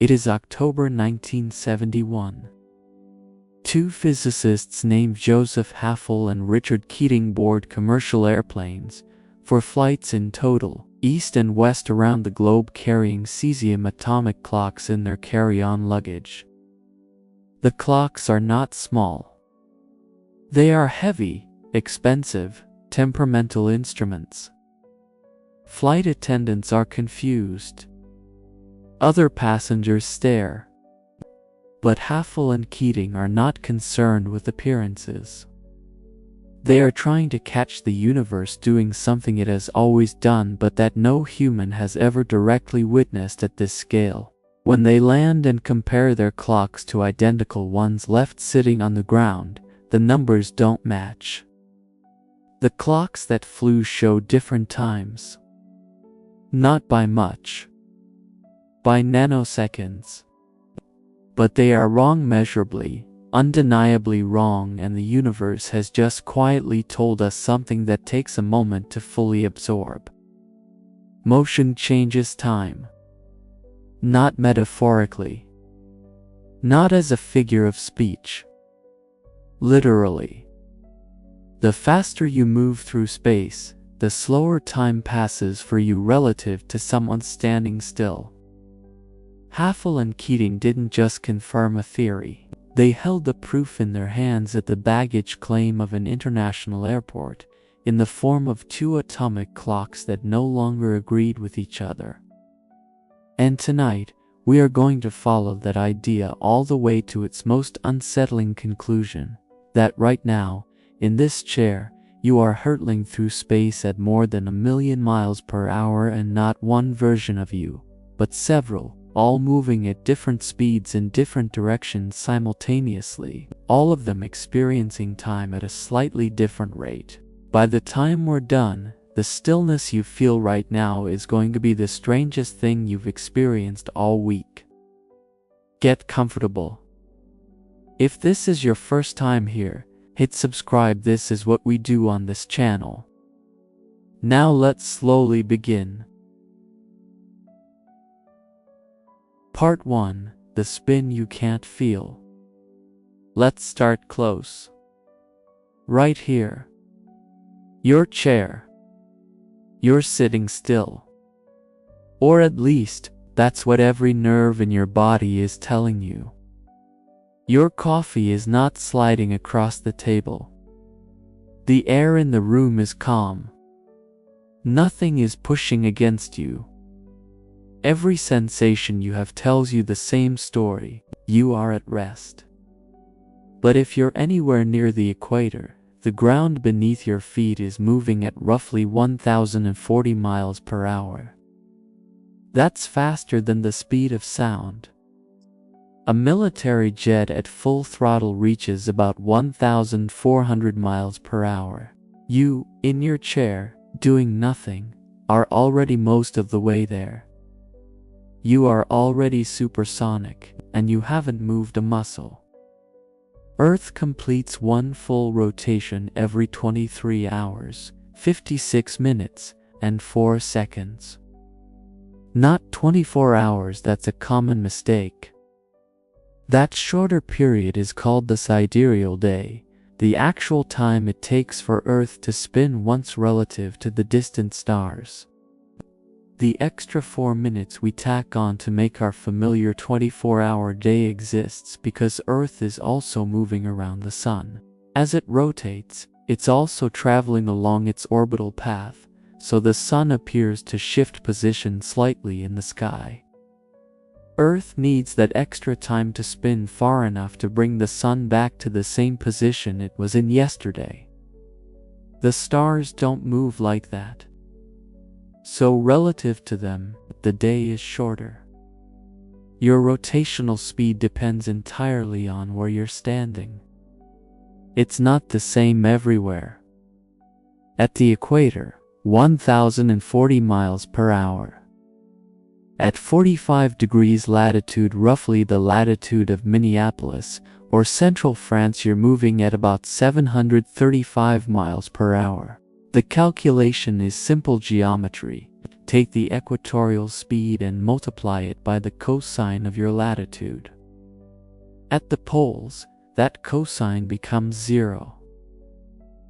It is October 1971. Two physicists named Joseph Haffel and Richard Keating board commercial airplanes for flights in total, east and west around the globe, carrying cesium atomic clocks in their carry-on luggage. The clocks are not small. They are heavy, expensive, temperamental instruments. Flight attendants are confused. Other passengers stare. But Haffel and Keating are not concerned with appearances. They are trying to catch the universe doing something it has always done but that no human has ever directly witnessed at this scale. When they land and compare their clocks to identical ones left sitting on the ground, the numbers don't match. The clocks that flew show different times. Not by much. By nanoseconds. But they are wrong measurably, undeniably wrong, and the universe has just quietly told us something that takes a moment to fully absorb. Motion changes time. Not metaphorically. Not as a figure of speech. Literally. The faster you move through space, the slower time passes for you relative to someone standing still. Haffel and Keating didn't just confirm a theory. They held the proof in their hands at the baggage claim of an international airport, in the form of two atomic clocks that no longer agreed with each other. And tonight, we are going to follow that idea all the way to its most unsettling conclusion, that right now, in this chair, you are hurtling through space at more than 1,000,000 miles per hour, and not one version of you, but several, all moving at different speeds in different directions simultaneously, all of them experiencing time at a slightly different rate. By the time we're done, the stillness you feel right now is going to be the strangest thing you've experienced all week. Get comfortable. If this is your first time here, hit subscribe. This is what we do on this channel. Now let's slowly begin. Part 1. The spin you can't feel. Let's start close. Right here. Your chair. You're sitting still. Or at least, that's what every nerve in your body is telling you. Your coffee is not sliding across the table. The air in the room is calm. Nothing is pushing against you. Every sensation you have tells you the same story. You are at rest. But if you're anywhere near the equator, the ground beneath your feet is moving at roughly 1,040 miles per hour. That's faster than the speed of sound. A military jet at full throttle reaches about 1,400 miles per hour. You, in your chair, doing nothing, are already most of the way there. You are already supersonic, and you haven't moved a muscle. Earth completes one full rotation every 23 hours, 56 minutes, and 4 seconds. Not 24 hours, that's a common mistake. That shorter period is called the sidereal day, the actual time it takes for Earth to spin once relative to the distant stars. The extra 4 minutes we tack on to make our familiar 24-hour day exists because Earth is also moving around the Sun. As it rotates, it's also traveling along its orbital path, so the Sun appears to shift position slightly in the sky. Earth needs that extra time to spin far enough to bring the Sun back to the same position it was in yesterday. The stars don't move like that. So relative to them, the day is shorter. Your rotational speed depends entirely on where you're standing. It's not the same everywhere. At the equator, 1,040 miles per hour. At 45 degrees latitude, roughly the latitude of Minneapolis or central France, you're moving at about 735 miles per hour. The calculation is simple geometry. take the equatorial speed and multiply it by the cosine of your latitude. At the poles, that cosine becomes 0.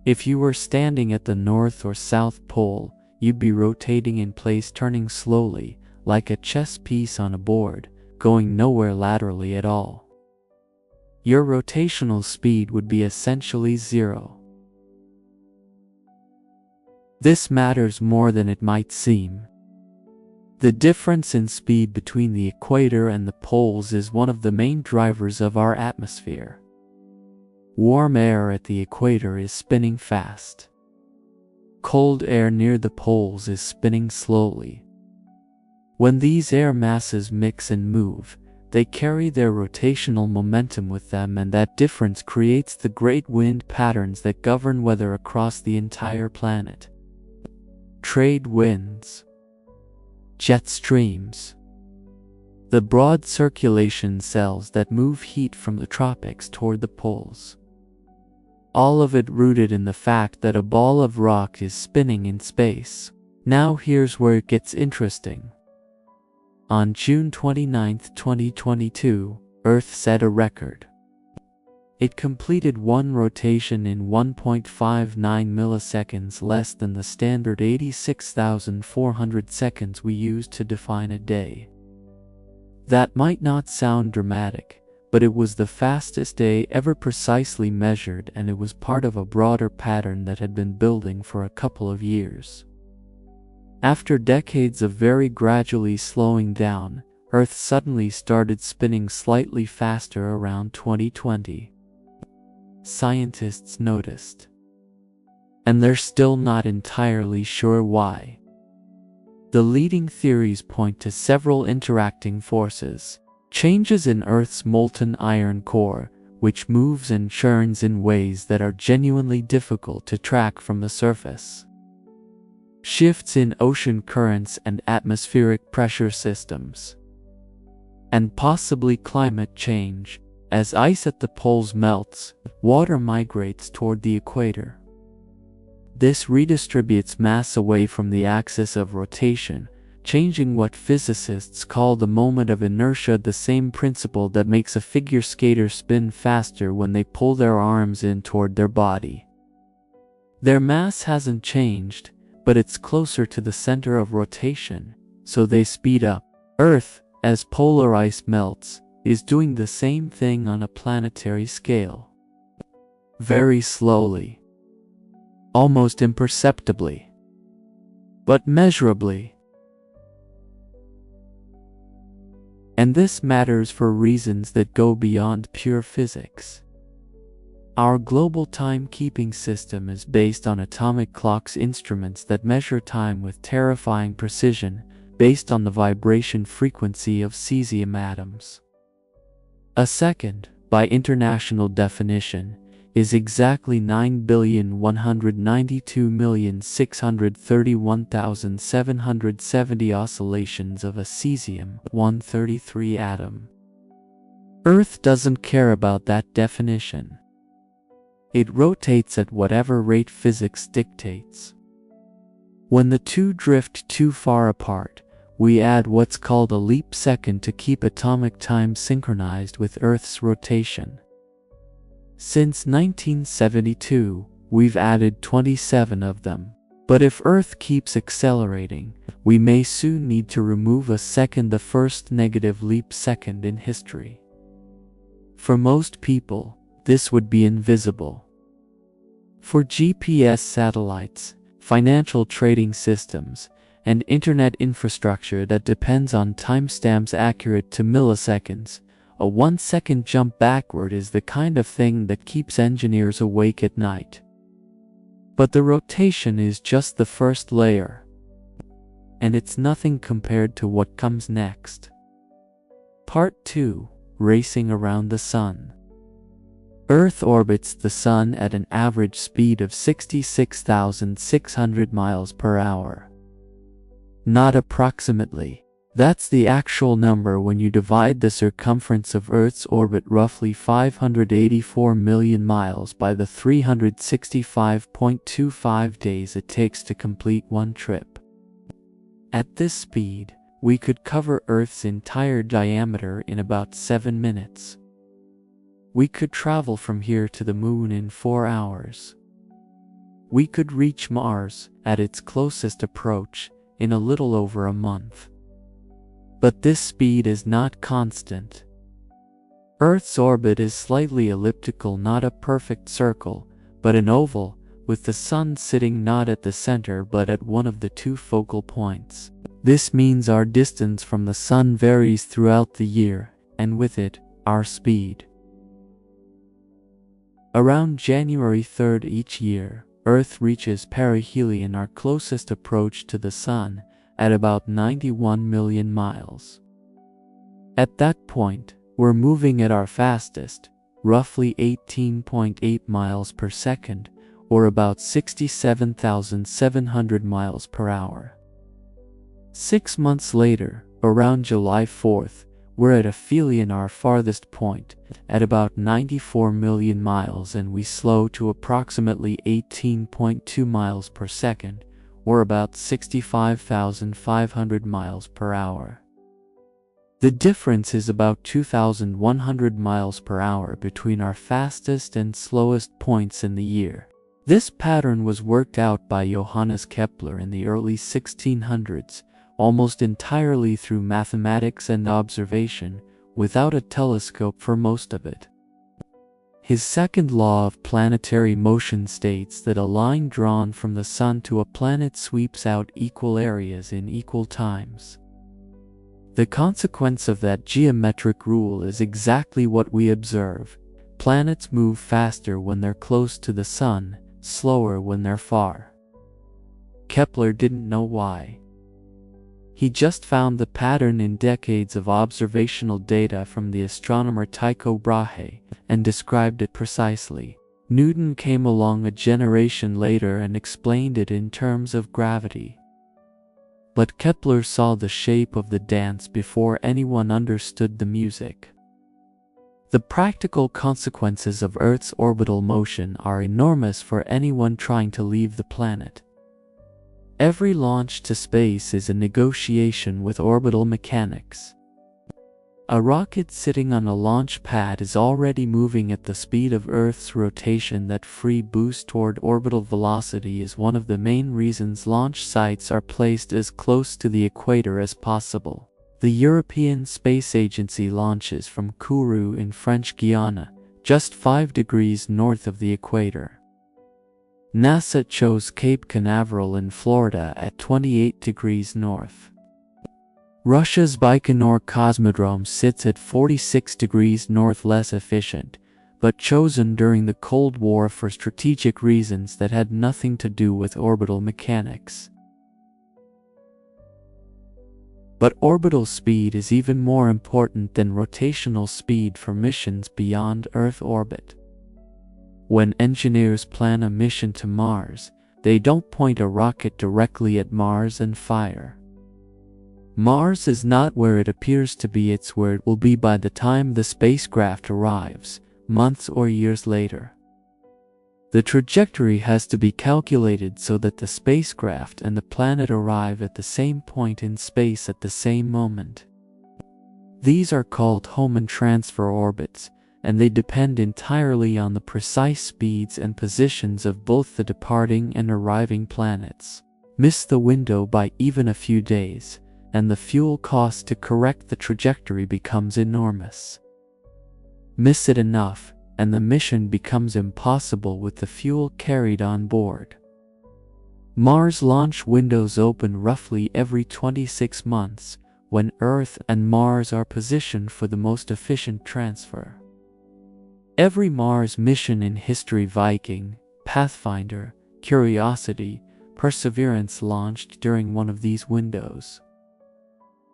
If you were standing at the North or South Pole, you'd be rotating in place, turning slowly, like a chess piece on a board, going nowhere laterally at all. Your rotational speed would be essentially 0. This matters more than it might seem. The difference in speed between the equator and the poles is one of the main drivers of our atmosphere. Warm air at the equator is spinning fast. Cold air near the poles is spinning slowly. When these air masses mix and move, they carry their rotational momentum with them, and that difference creates the great wind patterns that govern weather across the entire planet. Trade winds, jet streams, the broad circulation cells that move heat from the tropics toward the poles. All of it rooted in the fact that a ball of rock is spinning in space. Now here's where it gets interesting. On June 29, 2022, Earth set a record. It completed one rotation in 1.59 milliseconds, less than the standard 86,400 seconds we use to define a day. That might not sound dramatic, but it was the fastest day ever precisely measured, and it was part of a broader pattern that had been building for a couple of years. After decades of very gradually slowing down, Earth suddenly started spinning slightly faster around 2020. Scientists noticed, and they're still not entirely sure why. The leading theories point to several interacting forces: changes in Earth's molten iron core, which moves and churns in ways that are genuinely difficult to track from the surface; shifts in ocean currents and atmospheric pressure systems; and possibly climate change. As ice at the poles melts, water migrates toward the equator. This redistributes mass away from the axis of rotation, changing what physicists call the moment of inertia, the same principle that makes a figure skater spin faster when they pull their arms in toward their body. Their mass hasn't changed, but it's closer to the center of rotation, so they speed up. Earth, as polar ice melts, is doing the same thing on a planetary scale. Very slowly, almost imperceptibly, but measurably. And this matters for reasons that go beyond pure physics. Our global timekeeping system is based on atomic clocks, instruments that measure time with terrifying precision based on the vibration frequency of cesium atoms. A second, by international definition, is exactly 9,192,631,770 oscillations of a cesium-133 atom. Earth doesn't care about that definition. It rotates at whatever rate physics dictates. When the two drift too far apart, we add what's called a leap second to keep atomic time synchronized with Earth's rotation. Since 1972, we've added 27 of them. But if Earth keeps accelerating, we may soon need to remove a second, the first negative leap second in history. For most people, this would be invisible. For GPS satellites, financial trading systems, and internet infrastructure that depends on timestamps accurate to milliseconds, a 1-second jump backward is the kind of thing that keeps engineers awake at night. But the rotation is just the first layer, and it's nothing compared to what comes next. Part 2: Racing around the Sun. Earth orbits the Sun at an average speed of 66,600 miles per hour. Not approximately. That's the actual number when you divide the circumference of Earth's orbit, roughly 584 million miles, by the 365.25 days it takes to complete one trip. At this speed, we could cover Earth's entire diameter in about 7 minutes. We could travel from here to the Moon in 4 hours. We could reach Mars, at its closest approach, in a little over a month. But this speed is not constant. Earth's orbit is slightly elliptical, not a perfect circle, but an oval, with the Sun sitting not at the center but at one of the 2 focal points. This means our distance from the Sun varies throughout the year, and with it, our speed. Around January 3rd each year, Earth reaches perihelion, our closest approach to the Sun, at about 91 million miles. At that point, we're moving at our fastest, roughly 18.8 miles per second, or about 67,700 miles per hour. 6 months later, around July 4th, we're at aphelion, our farthest point, at about 94 million miles, and we slow to approximately 18.2 miles per second, or about 65,500 miles per hour. The difference is about 2,100 miles per hour between our fastest and slowest points in the year. This pattern was worked out by Johannes Kepler in the early 1600s, almost entirely through mathematics and observation, without a telescope for most of it. His second law of planetary motion states that a line drawn from the Sun to a planet sweeps out equal areas in equal times. The consequence of that geometric rule is exactly what we observe. Planets move faster when they're close to the Sun, slower when they're far. Kepler didn't know why. He just found the pattern in decades of observational data from the astronomer Tycho Brahe, and described it precisely. Newton came along a generation later and explained it in terms of gravity. But Kepler saw the shape of the dance before anyone understood the music. The practical consequences of Earth's orbital motion are enormous for anyone trying to leave the planet. Every launch to space is a negotiation with orbital mechanics. A rocket sitting on a launch pad is already moving at the speed of Earth's rotation. That free boost toward orbital velocity is one of the main reasons launch sites are placed as close to the equator as possible. The European Space Agency launches from Kourou in French Guiana, just 5 degrees north of the equator. NASA chose Cape Canaveral in Florida at 28 degrees north. Russia's Baikonur Cosmodrome sits at 46 degrees north, less efficient, but chosen during the Cold War for strategic reasons that had nothing to do with orbital mechanics. But orbital speed is even more important than rotational speed for missions beyond Earth orbit. When engineers plan a mission to Mars, they don't point a rocket directly at Mars and fire. Mars is not where it appears to be, it's where it will be by the time the spacecraft arrives, months or years later. The trajectory has to be calculated so that the spacecraft and the planet arrive at the same point in space at the same moment. These are called Hohmann transfer orbits, and they depend entirely on the precise speeds and positions of both the departing and arriving planets. Miss the window by even a few days, and the fuel cost to correct the trajectory becomes enormous. Miss it enough, and the mission becomes impossible with the fuel carried on board. Mars launch windows open roughly every 26 months, when Earth and Mars are positioned for the most efficient transfer. Every Mars mission in history, Viking, Pathfinder, Curiosity, Perseverance, launched during one of these windows.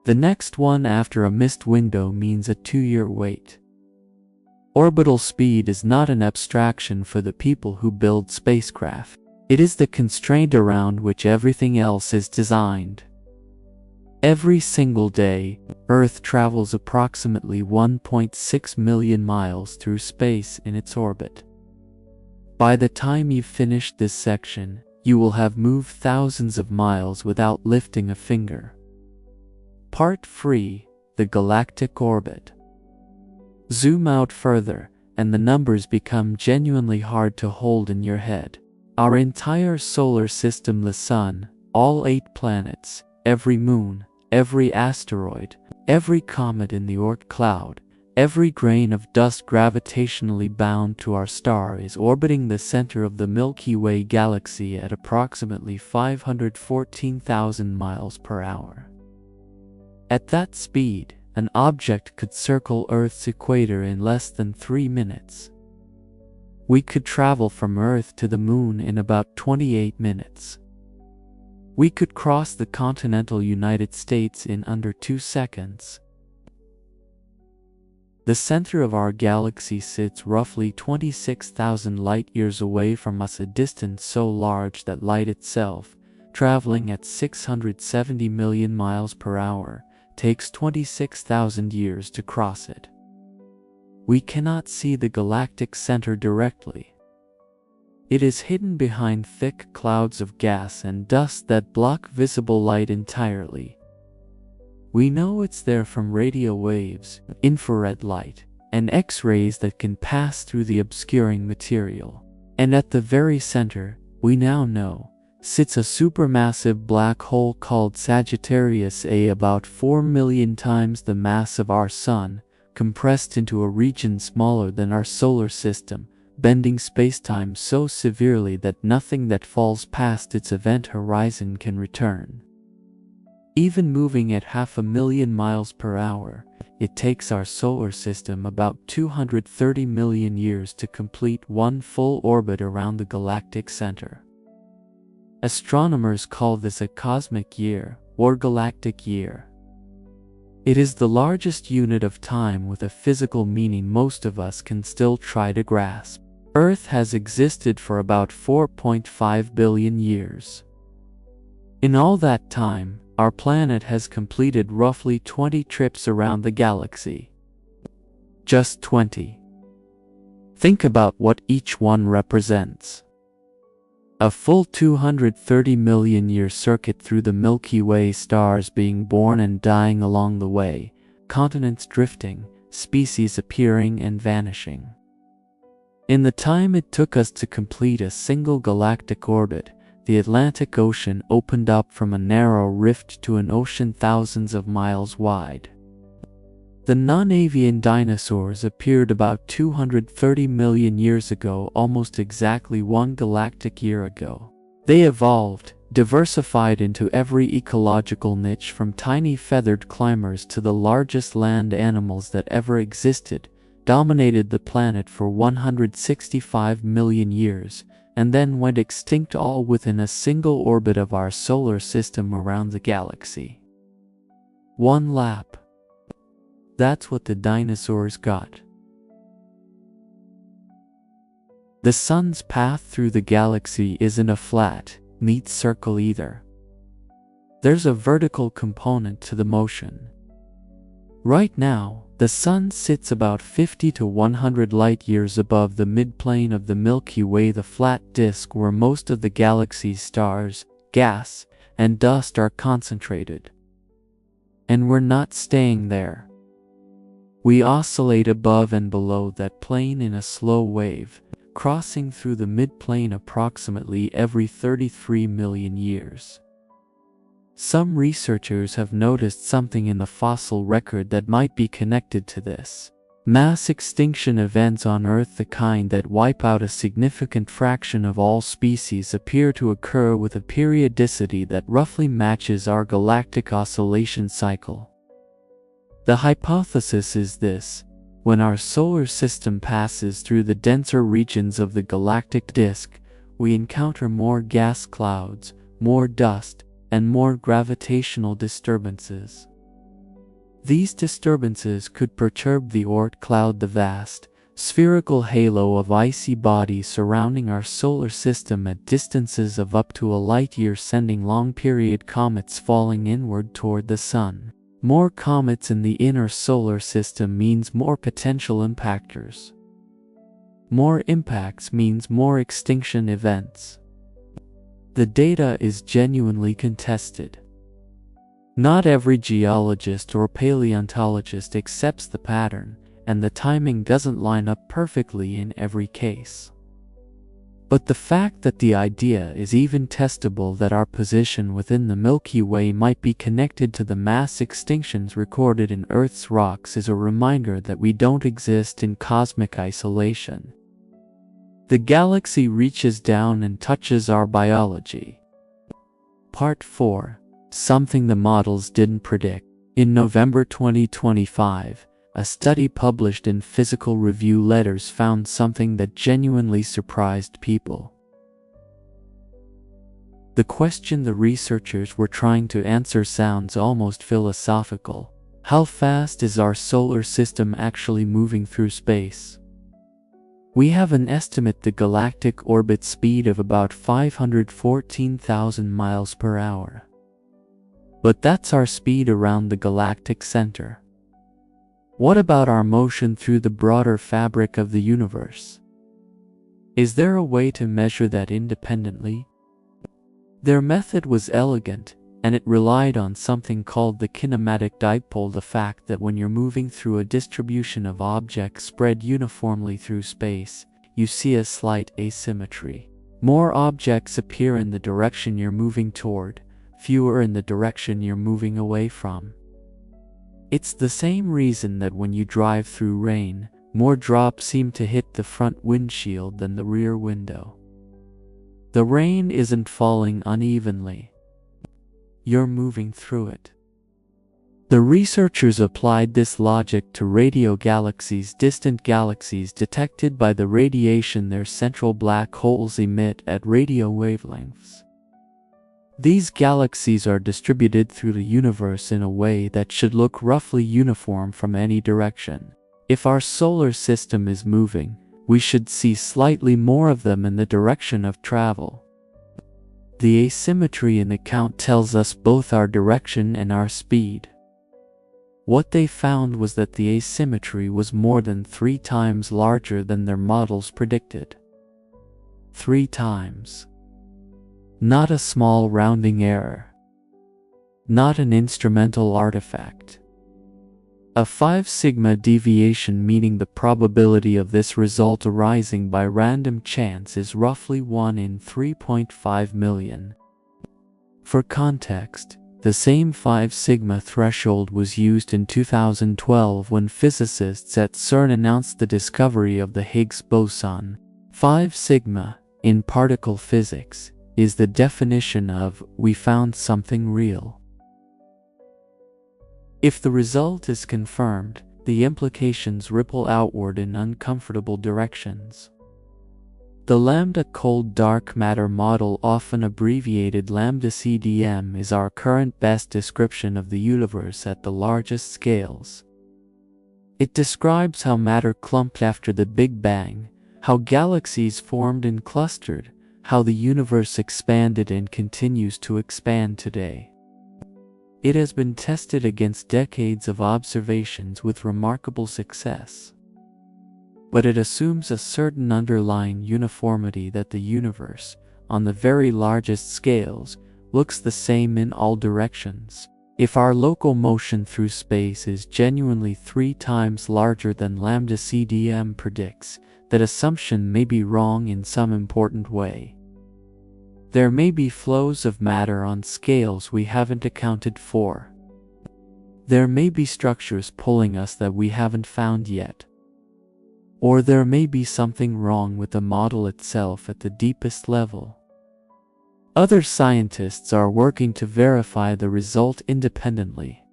The next one after a missed window means a 2-year wait. Orbital speed is not an abstraction for the people who build spacecraft. It is the constraint around which everything else is designed. Every single day, Earth travels approximately 1.6 million miles through space in its orbit. By the time you've finished this section, you will have moved thousands of miles without lifting a finger. Part 3. The galactic orbit. Zoom out further, and the numbers become genuinely hard to hold in your head. Our entire solar system, the Sun, all 8 planets, every moon, every asteroid, every comet in the Oort cloud, every grain of dust gravitationally bound to our star is orbiting the center of the Milky Way galaxy at approximately 514,000 miles per hour. At that speed, an object could circle Earth's equator in less than 3 minutes. We could travel from Earth to the Moon in about 28 minutes. We could cross the continental United States in under 2 seconds. The center of our galaxy sits roughly 26,000 light-years away from us, a distance so large that light itself, traveling at 670 million miles per hour, takes 26,000 years to cross it. We cannot see the galactic center directly. It is hidden behind thick clouds of gas and dust that block visible light entirely. We know it's there from radio waves, infrared light, and X-rays that can pass through the obscuring material. And at the very center, we now know, sits a supermassive black hole called Sagittarius A, about 4 million times the mass of our Sun, compressed into a region smaller than our solar system, bending spacetime so severely that nothing that falls past its event horizon can return. Even moving at 500,000 miles per hour, it takes our solar system about 230 million years to complete one full orbit around the galactic center. Astronomers call this a cosmic year, or galactic year. It is the largest unit of time with a physical meaning most of us can still try to grasp. Earth has existed for about 4.5 billion years. In all that time, our planet has completed roughly 20 trips around the galaxy. Just 20. Think about what each one represents. A full 230 million year circuit through the Milky Way, stars being born and dying along the way, continents drifting, species appearing and vanishing. In the time it took us to complete a single galactic orbit, the Atlantic Ocean opened up from a narrow rift to an ocean thousands of miles wide. The non-avian dinosaurs appeared about 230 million years ago, almost exactly 1 galactic year ago. They evolved, diversified into every ecological niche, from tiny feathered climbers to the largest land animals that ever existed, dominated the planet for 165 million years, and then went extinct, all within a single orbit of our solar system around the galaxy. One lap. That's what the dinosaurs got. The Sun's path through the galaxy isn't a flat, neat circle either. There's a vertical component to the motion. Right now, the Sun sits about 50 to 100 light-years above the midplane of the Milky Way, the flat disk where most of the galaxy's stars, gas, and dust are concentrated. And we're not staying there. We oscillate above and below that plane in a slow wave, crossing through the midplane approximately every 33 million years. Some researchers have noticed something in the fossil record that might be connected to this. Mass extinction events on Earth, the kind that wipe out a significant fraction of all species, appear to occur with a periodicity that roughly matches our galactic oscillation cycle. The hypothesis is this: when our solar system passes through the denser regions of the galactic disk, we encounter more gas clouds, more dust, and more gravitational disturbances. These disturbances could perturb the Oort cloud, the vast, spherical halo of icy bodies surrounding our solar system at distances of up to a light-year, sending long-period comets falling inward toward the Sun. More comets in the inner solar system means more potential impactors. More impacts means more extinction events. the data is genuinely contested. Not every geologist or paleontologist accepts the pattern, and the timing doesn't line up perfectly in every case. But the fact that the idea is even testable that our position within the Milky Way might be connected to the mass extinctions recorded in Earth's rocks is a reminder that we don't exist in cosmic isolation. The galaxy reaches down and touches our biology. Part 4. Something the models didn't predict. In November 2025, a study published in Physical Review Letters found something that genuinely surprised people. The question the researchers were trying to answer sounds almost philosophical. How fast is our solar system actually moving through space? We have an estimate the galactic orbit speed of about 514,000 miles per hour. But that's our speed around the galactic center. What about our motion through the broader fabric of the universe? Is there a way to measure that independently? Their method was elegant, and it relied on something called the kinematic dipole, the fact that when you're moving through a distribution of objects spread uniformly through space, you see a slight asymmetry. More objects appear in the direction you're moving toward, fewer in the direction you're moving away from. It's the same reason that when you drive through rain, more drops seem to hit the front windshield than the rear window. The rain isn't falling unevenly. You're moving through it. The researchers applied this logic to radio galaxies, distant galaxies detected by the radiation their central black holes emit at radio wavelengths. These galaxies are distributed through the universe in a way that should look roughly uniform from any direction. If our solar system is moving, we should see slightly more of them in the direction of travel. The asymmetry in the count tells us both our direction and our speed. What they found was that the asymmetry was more than 3 times larger than their models predicted. 3 times. Not a small rounding error. Not an instrumental artifact. A 5 sigma deviation, meaning the probability of this result arising by random chance is roughly 1 in 3.5 million. For context, the same 5 sigma threshold was used in 2012 when physicists at CERN announced the discovery of the Higgs boson. 5 sigma, in particle physics, is the definition of "we found something real." If the result is confirmed, the implications ripple outward in uncomfortable directions. The lambda cold dark matter model, often abbreviated lambda CDM, is our current best description of the universe at the largest scales. It describes how matter clumped after the Big Bang, how galaxies formed and clustered, how the universe expanded and continues to expand today. It has been tested against decades of observations with remarkable success. But it assumes a certain underlying uniformity, that the universe, on the very largest scales, looks the same in all directions. If our local motion through space is genuinely 3 times larger than lambda CDM predicts, that assumption may be wrong in some important way. There may be flows of matter on scales we haven't accounted for. There may be structures pulling us that we haven't found yet. Or there may be something wrong with the model itself at the deepest level. Other scientists are working to verify the result independently.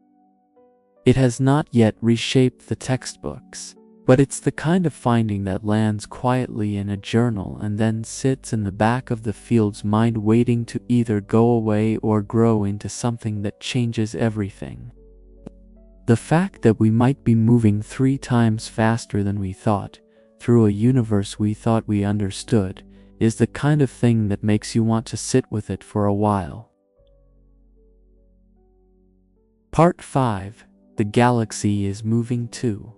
It has not yet reshaped the textbooks, but it's the kind of finding that lands quietly in a journal and then sits in the back of the field's mind, waiting to either go away or grow into something that changes everything. The fact that we might be moving 3 times faster than we thought, through a universe we thought we understood, is the kind of thing that makes you want to sit with it for a while. Part 5. The galaxy is moving too.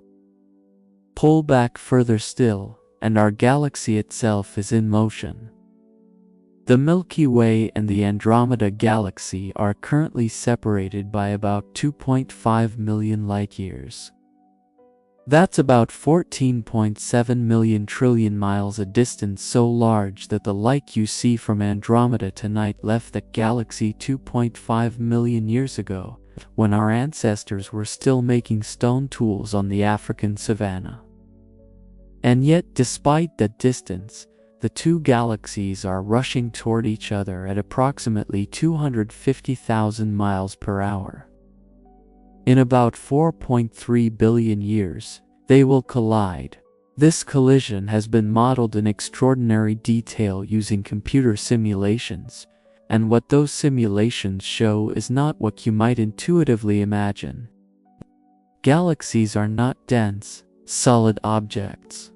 Pull back further still, and our galaxy itself is in motion. The Milky Way and the Andromeda Galaxy are currently separated by about 2.5 million light-years. That's about 14.7 million trillion miles, a distance so large that the light you see from Andromeda tonight left the galaxy 2.5 million years ago, when our ancestors were still making stone tools on the African savanna. And yet, despite that distance, the two galaxies are rushing toward each other at approximately 250,000 miles per hour. In about 4.3 billion years, they will collide. This collision has been modeled in extraordinary detail using computer simulations, and what those simulations show is not what you might intuitively imagine. Galaxies are not dense, solid objects.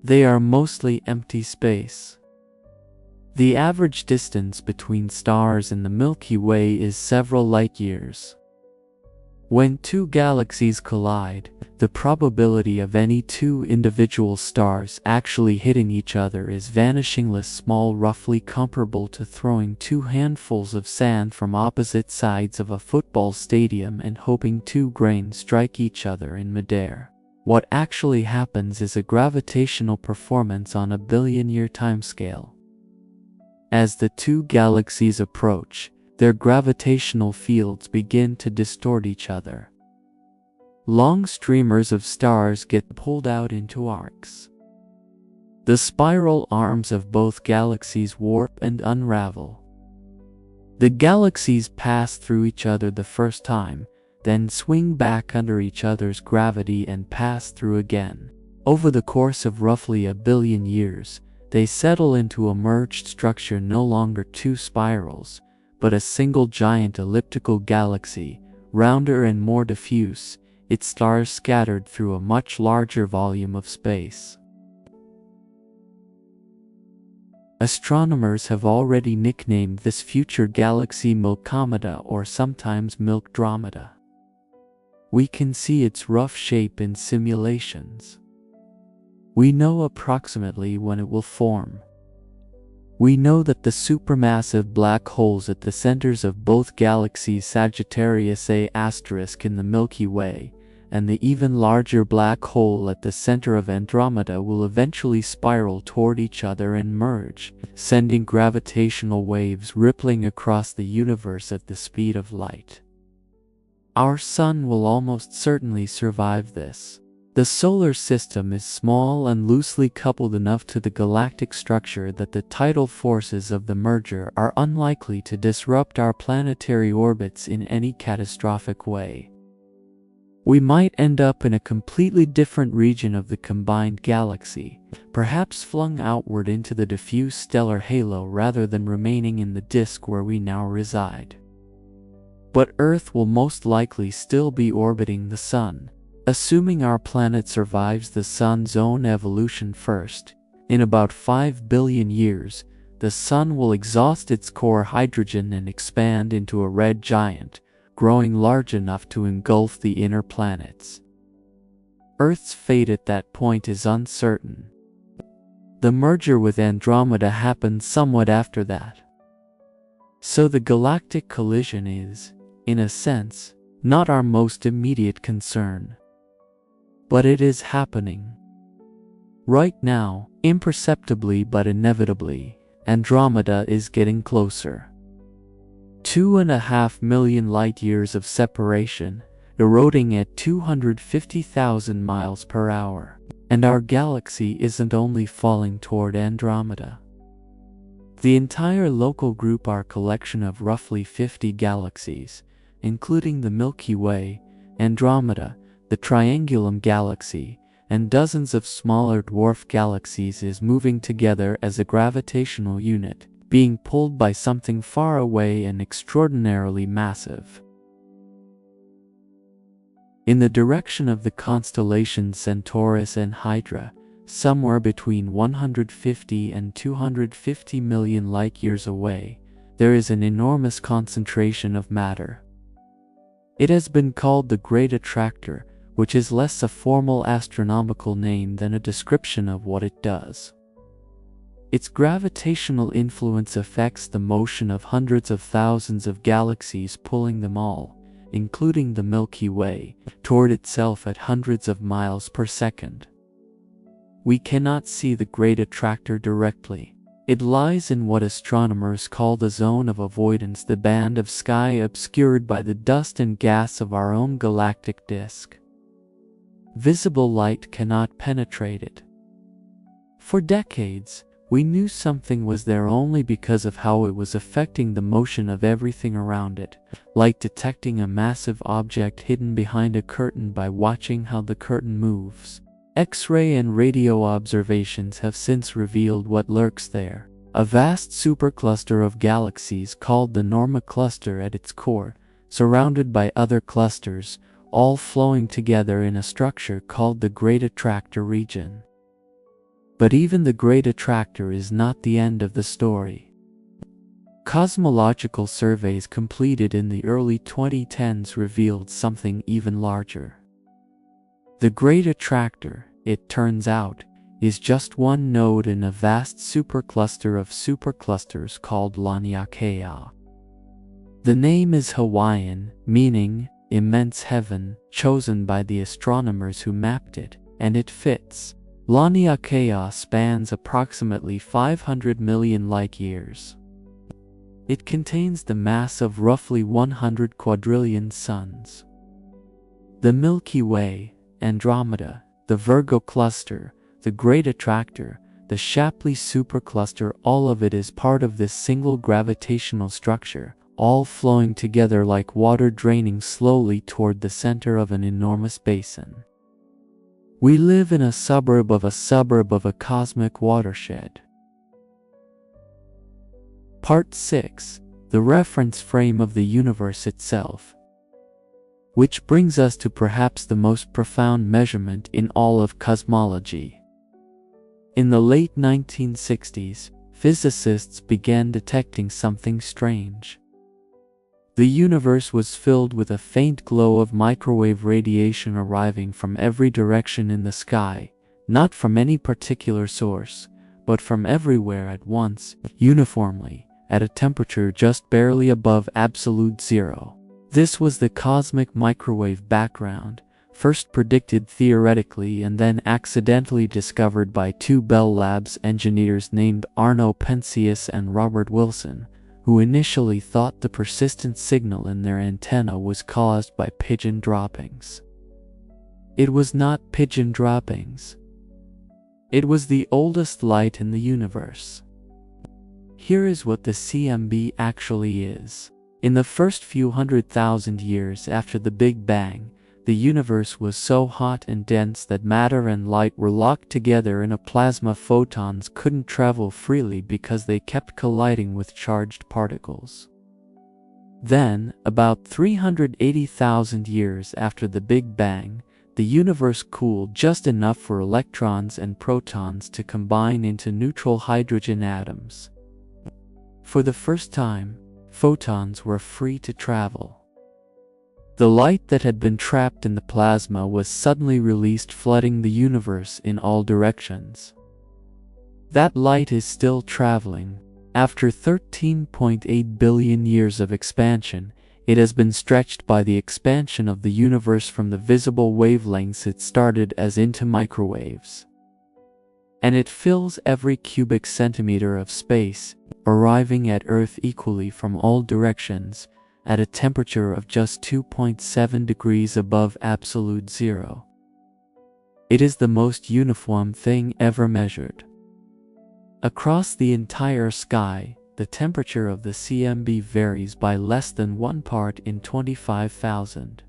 They are mostly empty space. The average distance between stars in the Milky Way is several light-years. When two galaxies collide, the probability of any two individual stars actually hitting each other is vanishingly small, roughly comparable to throwing two handfuls of sand from opposite sides of a football stadium and hoping two grains strike each other in midair. What actually happens is a gravitational performance on a billion-year timescale. As the two galaxies approach, their gravitational fields begin to distort each other. Long streamers of stars get pulled out into arcs. The spiral arms of both galaxies warp and unravel. The galaxies pass through each other the first time, then swing back under each other's gravity and pass through again. Over the course of roughly a billion years, they settle into a merged structure, no longer two spirals, but a single giant elliptical galaxy, rounder and more diffuse, its stars scattered through a much larger volume of space. Astronomers have already nicknamed this future galaxy Milkomeda, or sometimes Milkdromeda. We can see its rough shape in simulations. We know approximately when it will form. We know that the supermassive black holes at the centers of both galaxies, Sagittarius A** in the Milky Way, and the even larger black hole at the center of Andromeda will eventually spiral toward each other and merge, sending gravitational waves rippling across the universe at the speed of light. Our Sun will almost certainly survive this. The solar system is small and loosely coupled enough to the galactic structure that the tidal forces of the merger are unlikely to disrupt our planetary orbits in any catastrophic way. We might end up in a completely different region of the combined galaxy, perhaps flung outward into the diffuse stellar halo rather than remaining in the disk where we now reside. But Earth will most likely still be orbiting the Sun. Assuming our planet survives the Sun's own evolution first, in about 5 billion years, the Sun will exhaust its core hydrogen and expand into a red giant, growing large enough to engulf the inner planets. Earth's fate at that point is uncertain. The merger with Andromeda happened somewhat after that. So the galactic collision is, in a sense, not our most immediate concern. But it is happening. Right now, imperceptibly but inevitably, Andromeda is getting closer. 2.5 million light-years of separation, eroding at 250,000 miles per hour. And our galaxy isn't only falling toward Andromeda. The entire local group, our collection of roughly 50 galaxies, including the Milky Way, Andromeda, the Triangulum Galaxy, and dozens of smaller dwarf galaxies, is moving together as a gravitational unit, being pulled by something far away and extraordinarily massive. In the direction of the constellations Centaurus and Hydra, somewhere between 150 and 250 million light-years away, there is an enormous concentration of matter. It has been called the Great Attractor, which is less a formal astronomical name than a description of what it does. Its gravitational influence affects the motion of hundreds of thousands of galaxies, pulling them all, including the Milky Way, toward itself at hundreds of miles per second. We cannot see the great attractor directly. It lies in what astronomers call the zone of avoidance, the band of sky obscured by the dust and gas of our own galactic disk. Visible light cannot penetrate it. For decades, we knew something was there only because of how it was affecting the motion of everything around it, like detecting a massive object hidden behind a curtain by watching how the curtain moves. X-ray and radio observations have since revealed what lurks there, a vast supercluster of galaxies called the Norma cluster at its core, surrounded by other clusters, all flowing together in a structure called the Great Attractor region. But even the Great Attractor is not the end of the story. Cosmological surveys completed in the early 2010s revealed something even larger. The Great Attractor, it turns out, is just one node in a vast supercluster of superclusters called Laniakea. The name is Hawaiian, meaning immense heaven, chosen by the astronomers who mapped it, and it fits. Laniakea spans approximately 500 million light-years. It contains the mass of roughly 100 quadrillion suns. The Milky Way, Andromeda, the Virgo cluster, the Great Attractor, the Shapley supercluster, all of it is part of this single gravitational structure, all flowing together like water draining slowly toward the center of an enormous basin. We live in a suburb of a cosmic watershed. Part 6. The reference frame of the universe itself. Which brings us to perhaps the most profound measurement in all of cosmology. In the late 1960s, physicists began detecting something strange. The universe was filled with a faint glow of microwave radiation arriving from every direction in the sky, not from any particular source, but from everywhere at once, uniformly, at a temperature just barely above absolute zero. This was the cosmic microwave background, first predicted theoretically and then accidentally discovered by two Bell Labs engineers named Arno Penzias and Robert Wilson, who initially thought the persistent signal in their antenna was caused by pigeon droppings. It was not pigeon droppings. It was the oldest light in the universe. Here is what the CMB actually is. In the first few 100,000 years after the Big Bang, the universe was so hot and dense that matter and light were locked together in a plasma. Photons couldn't travel freely because they kept colliding with charged particles. Then, about 380,000 years after the Big Bang, the universe cooled just enough for electrons and protons to combine into neutral hydrogen atoms. For the first time, photons were free to travel. The light that had been trapped in the plasma was suddenly released, flooding the universe in all directions. That light is still traveling. After 13.8 billion years of expansion, it has been stretched by the expansion of the universe from the visible wavelengths it started as into microwaves. And it fills every cubic centimeter of space, arriving at Earth equally from all directions, at a temperature of just 2.7 degrees above absolute zero. It is the most uniform thing ever measured. Across the entire sky, the temperature of the CMB varies by less than 1 part in 25,000.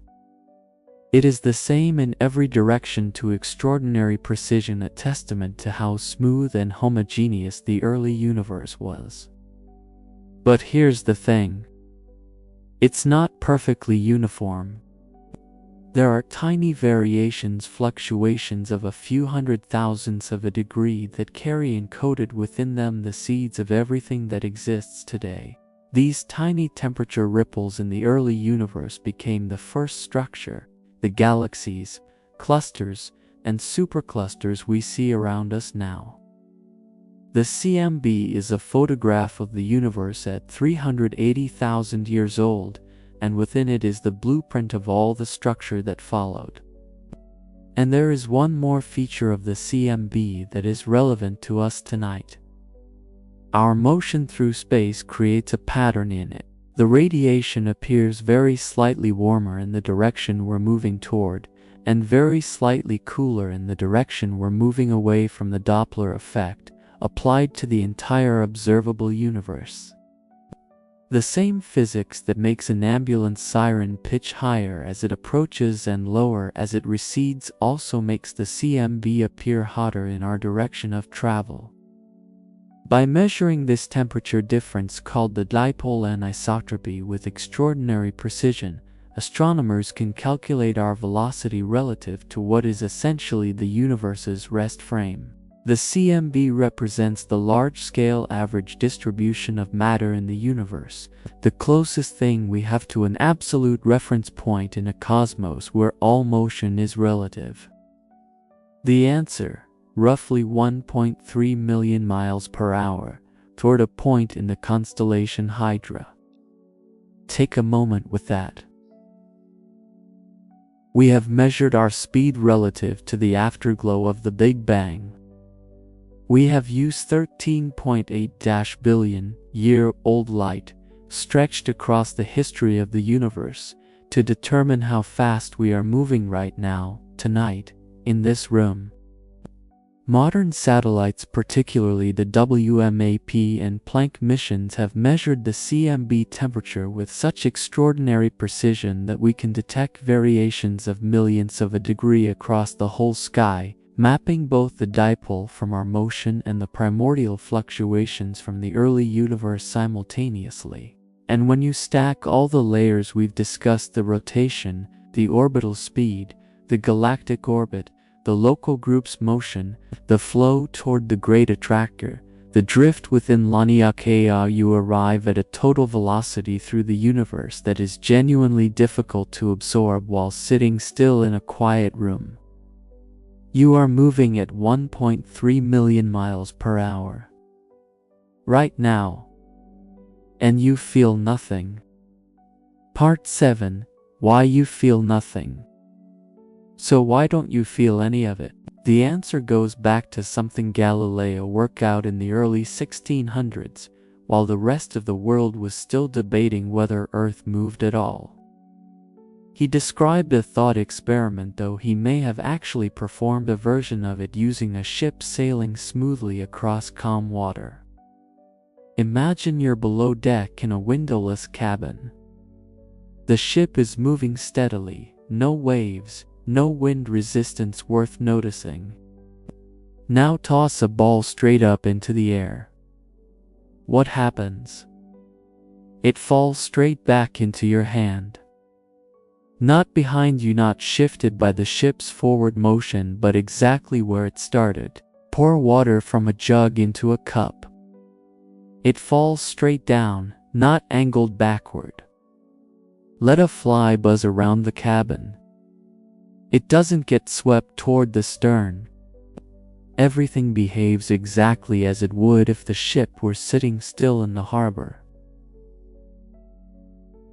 It is the same in every direction to extraordinary precision, a testament to how smooth and homogeneous the early universe was. But here's the thing. It's not perfectly uniform. There are tiny variations, fluctuations of a few 100,000ths of a degree that carry encoded within them the seeds of everything that exists today. These tiny temperature ripples in the early universe became the first structure, the galaxies, clusters, and superclusters we see around us now. The CMB is a photograph of the universe at 380,000 years old, and within it is the blueprint of all the structure that followed. And there is one more feature of the CMB that is relevant to us tonight. Our motion through space creates a pattern in it. The radiation appears very slightly warmer in the direction we're moving toward, and very slightly cooler in the direction we're moving away from the Doppler effect, applied to the entire observable universe. The same physics that makes an ambulance siren pitch higher as it approaches and lower as it recedes also makes the CMB appear hotter in our direction of travel. By measuring this temperature difference called the dipole anisotropy with extraordinary precision, astronomers can calculate our velocity relative to what is essentially the universe's rest frame. The CMB represents the large-scale average distribution of matter in the universe, the closest thing we have to an absolute reference point in a cosmos where all motion is relative. The answer, roughly 1.3 million miles per hour, toward a point in the constellation Hydra. Take a moment with that. We have measured our speed relative to the afterglow of the Big Bang. We have used 13.8 billion year-old light, stretched across the history of the universe, to determine how fast we are moving right now, tonight, in this room. Modern satellites, particularly the WMAP and Planck missions, have measured the CMB temperature with such extraordinary precision that we can detect variations of millionths of a degree across the whole sky, mapping both the dipole from our motion and the primordial fluctuations from the early universe simultaneously. And when you stack all the layers we've discussed, the rotation, the orbital speed, the galactic orbit, the local group's motion, the flow toward the great attractor, the drift within Laniakea, you arrive at a total velocity through the universe that is genuinely difficult to absorb while sitting still in a quiet room. You are moving at 1.3 million miles per hour. Right now. And you feel nothing. Part 7. Why you feel nothing. So why don't you feel any of it? The answer goes back to something Galileo worked out in the early 1600s, while the rest of the world was still debating whether Earth moved at all. He described a thought experiment, though he may have actually performed a version of it using a ship sailing smoothly across calm water. Imagine you're below deck in a windowless cabin. The ship is moving steadily, no waves, no wind resistance worth noticing. Now toss a ball straight up into the air. What happens? It falls straight back into your hand. Not behind you, not shifted by the ship's forward motion, but exactly where it started. Pour water from a jug into a cup. It falls straight down, not angled backward. Let a fly buzz around the cabin. It doesn't get swept toward the stern. Everything behaves exactly as it would if the ship were sitting still in the harbor.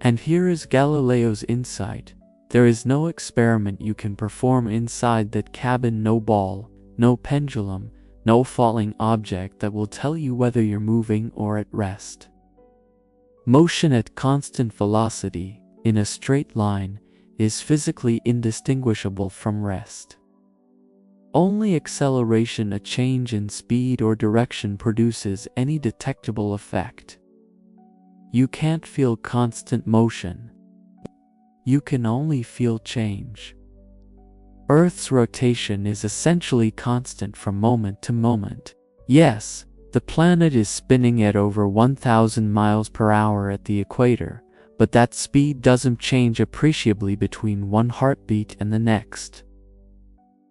And here is Galileo's insight. There is no experiment you can perform inside that cabin, no ball, no pendulum, no falling object that will tell you whether you're moving or at rest. Motion at constant velocity, in a straight line, is physically indistinguishable from rest. Only acceleration, a change in speed or direction, produces any detectable effect. You can't feel constant motion. You can only feel change. Earth's rotation is essentially constant from moment to moment. Yes, the planet is spinning at over 1,000 miles per hour at the equator, but that speed doesn't change appreciably between one heartbeat and the next.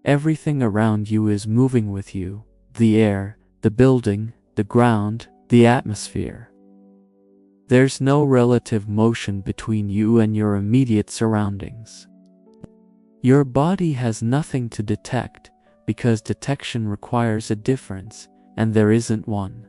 Everything around you is moving with you: the air, the building, the ground, the atmosphere. There's no relative motion between you and your immediate surroundings. Your body has nothing to detect, because detection requires a difference, and there isn't one.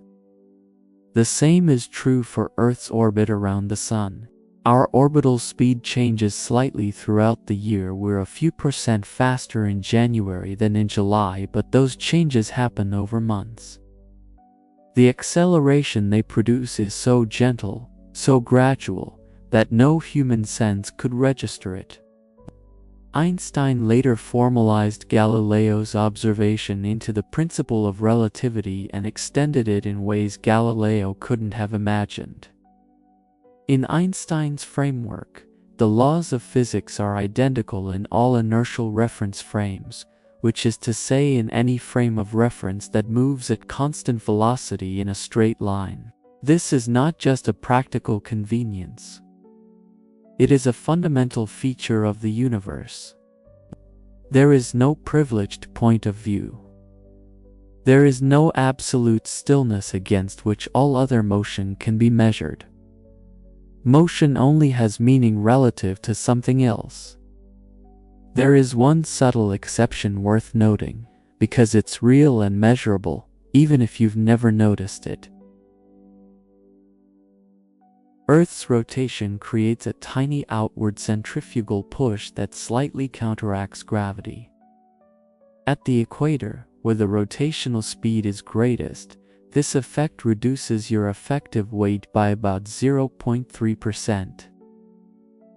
The same is true for Earth's orbit around the Sun. Our orbital speed changes slightly throughout the year. We're a few percent faster in January than in July, but those changes happen over months. The acceleration they produce is so gentle, so gradual, that no human sense could register it. Einstein later formalized Galileo's observation into the principle of relativity and extended it in ways Galileo couldn't have imagined. In Einstein's framework, the laws of physics are identical in all inertial reference frames, which is to say in any frame of reference that moves at constant velocity in a straight line. This is not just a practical convenience. It is a fundamental feature of the universe. There is no privileged point of view. There is no absolute stillness against which all other motion can be measured. Motion only has meaning relative to something else. There is one subtle exception worth noting, because it's real and measurable, even if you've never noticed it. Earth's rotation creates a tiny outward centrifugal push that slightly counteracts gravity. At the equator, where the rotational speed is greatest, this effect reduces your effective weight by about 0.3%.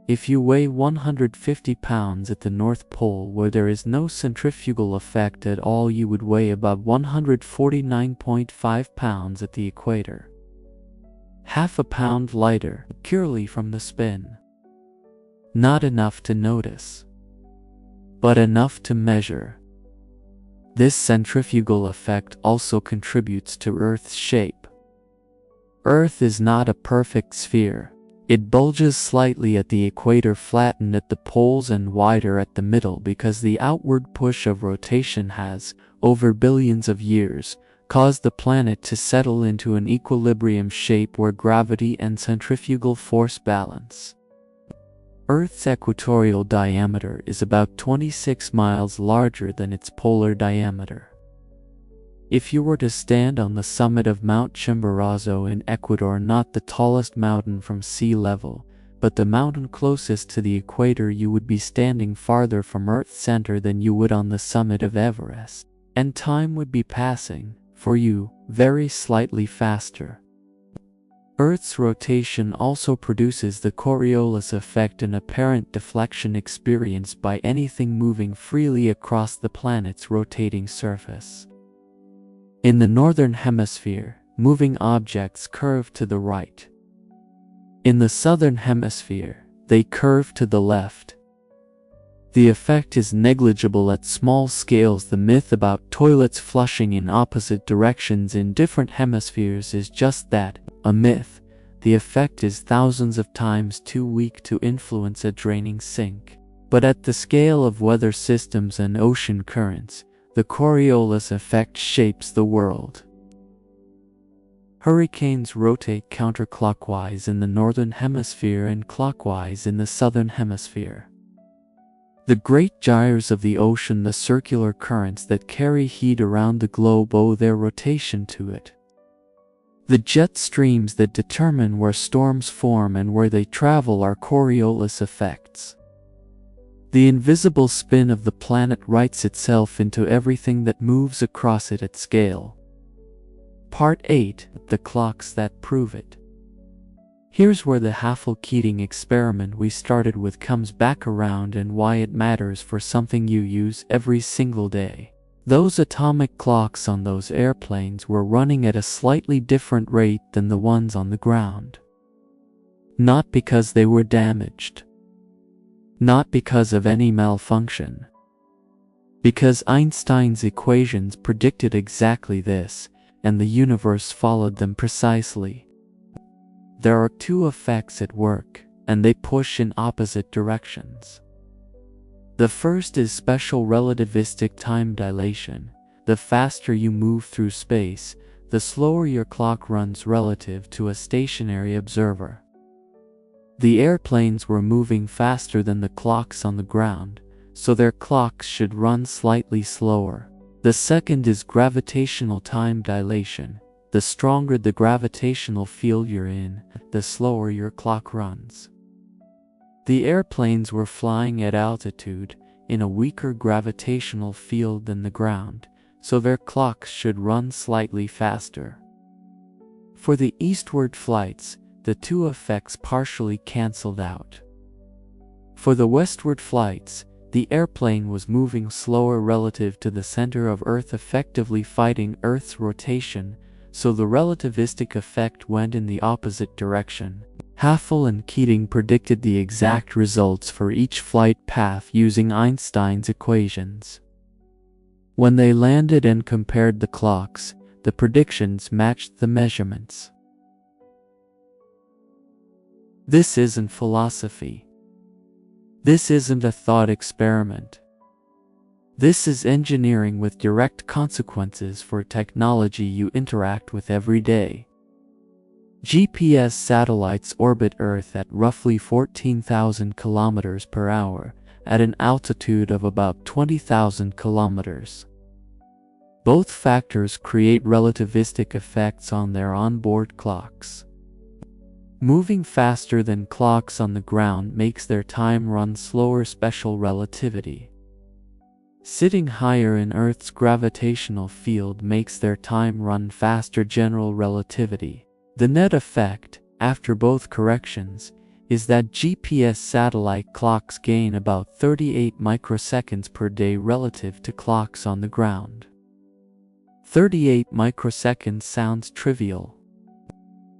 If you weigh 150 pounds at the North Pole where there is no centrifugal effect at all, you would weigh about 149.5 pounds at the equator. Half a pound lighter, purely from the spin. Not enough to notice, but enough to measure. This centrifugal effect also contributes to Earth's shape. Earth is not a perfect sphere. It bulges slightly at the equator, flattened at the poles and wider at the middle because the outward push of rotation has, over billions of years, caused the planet to settle into an equilibrium shape where gravity and centrifugal force balance. Earth's equatorial diameter is about 26 miles larger than its polar diameter. If you were to stand on the summit of Mount Chimborazo in Ecuador, not the tallest mountain from sea level, but the mountain closest to the equator, you would be standing farther from Earth's center than you would on the summit of Everest, and time would be passing, for you, very slightly faster. Earth's rotation also produces the Coriolis effect, an apparent deflection experienced by anything moving freely across the planet's rotating surface. In the northern hemisphere, moving objects curve to the right. In the southern hemisphere, they curve to the left. The effect is negligible at small scales. The myth about toilets flushing in opposite directions in different hemispheres is just that, a myth. The effect is thousands of times too weak to influence a draining sink. But at the scale of weather systems and ocean currents, the Coriolis effect shapes the world. Hurricanes rotate counterclockwise in the northern hemisphere and clockwise in the southern hemisphere. The great gyres of the ocean, the circular currents that carry heat around the globe, owe their rotation to it. The jet streams that determine where storms form and where they travel are Coriolis effects. The invisible spin of the planet writes itself into everything that moves across it at scale. Part 8. The clocks that prove it. Here's where the Haffel-Keating experiment we started with comes back around, and why it matters for something you use every single day. Those atomic clocks on those airplanes were running at a slightly different rate than the ones on the ground. Not because they were damaged. Not because of any malfunction. Because Einstein's equations predicted exactly this, and the universe followed them precisely. There are two effects at work, and they push in opposite directions. The first is special relativistic time dilation. The faster you move through space, the slower your clock runs relative to a stationary observer. The airplanes were moving faster than the clocks on the ground, so their clocks should run slightly slower. The second is gravitational time dilation. The stronger the gravitational field you're in, the slower your clock runs. The airplanes were flying at altitude in a weaker gravitational field than the ground, so their clocks should run slightly faster. For the eastward flights, the two effects partially canceled out. For the westward flights, the airplane was moving slower relative to the center of Earth, effectively fighting Earth's rotation, so the relativistic effect went in the opposite direction. Hafele and Keating predicted the exact results for each flight path using Einstein's equations. When they landed and compared the clocks, the predictions matched the measurements. This isn't philosophy. This isn't a thought experiment. This is engineering with direct consequences for technology you interact with every day. GPS satellites orbit Earth at roughly 14,000 kilometers per hour, at an altitude of about 20,000 kilometers. Both factors create relativistic effects on their onboard clocks. Moving faster than clocks on the ground makes their time run slower, special relativity. Sitting higher in Earth's gravitational field makes their time run faster, general relativity. The net effect, after both corrections, is that GPS satellite clocks gain about 38 microseconds per day relative to clocks on the ground. 38 microseconds sounds trivial.